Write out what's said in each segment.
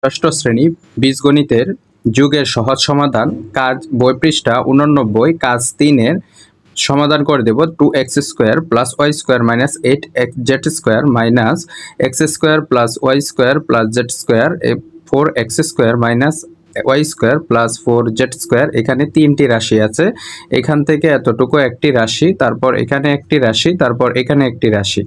ষষ্ঠ শ্রেণী বীজগণিতের যুগের সহজ সমাধান কাজ বই পৃষ্ঠা 89 কাজ 3-এর সমাধান করে দেব। 2x² plus y square minus 8z² minus x² plus y square plus z² 4x² minus y square plus 4z²। এখানে তিনটি রাশি আছে, এখান থেকে এতটুকু একটি রাশি, তারপর এখানে একটি রাশি, তারপর এখানে একটি রাশি।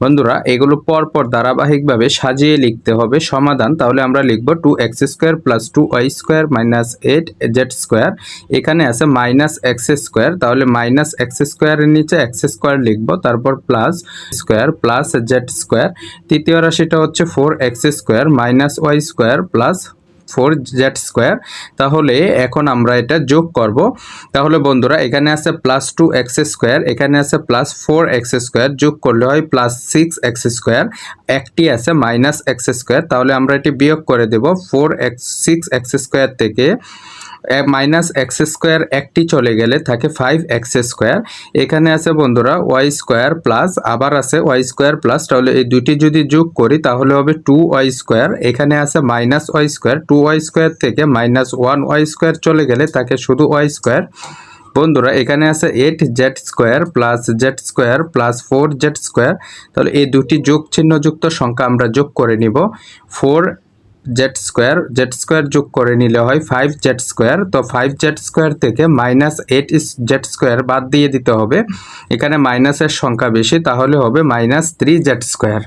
বন্ধুরা এগুলো পরপর ধারাবাহিকভাবে সাজিয়ে লিখতে হবে সমাধান। তাহলে আমরা লিখব 2x² plus 2y² minus 8z²। এখানে আছে মাইনাস x², তাহলে মাইনাস x² এর নিচে x² লিখব, তারপর প্লাস স্কোয়ার প্লাস z²। তৃতীয় রাশিটা হচ্ছে 4x² minus y² plus 4z²। তাহলে এখন আমরা এটা যোগ করব। তাহলে বন্ধুরা এখানে আছে প্লাস 2x², এখানে আছে প্লাস 4x², যোগ করলে হয় প্লাস 6x², একটি আছে মাইনাস x²। তাহলে আমরা এটি বিয়োগ করে দেব। 6x² থেকে মাইনাস x² একটি চলে গেলে থাকে 5x²। এখানে আছে বন্ধুরা y² প্লাস আবার আছে y² প্লাস, তাহলে এই দুটি যদি যোগ করি তাহলে হবে 2y²। এখানে আছে মাইনাস y², 2y² থেকে মাইনাস 1y² চলে গেলে থাকে শুধু y²। বন্ধুরা এখানে আছে 8z² plus z² plus 4z²। তাহলে এই দুটি যোগ চিহ্নযুক্ত সংখ্যা আমরা যোগ করে নিব। 4z² যোগ করে নিলে হয় 5z²। তো 5z² থেকে মাইনাস 8z² বাদ দিয়ে দিতে হবে, এখানে মাইনাসের সংখ্যা বেশি, তাহলে হবে মাইনাস 3z²।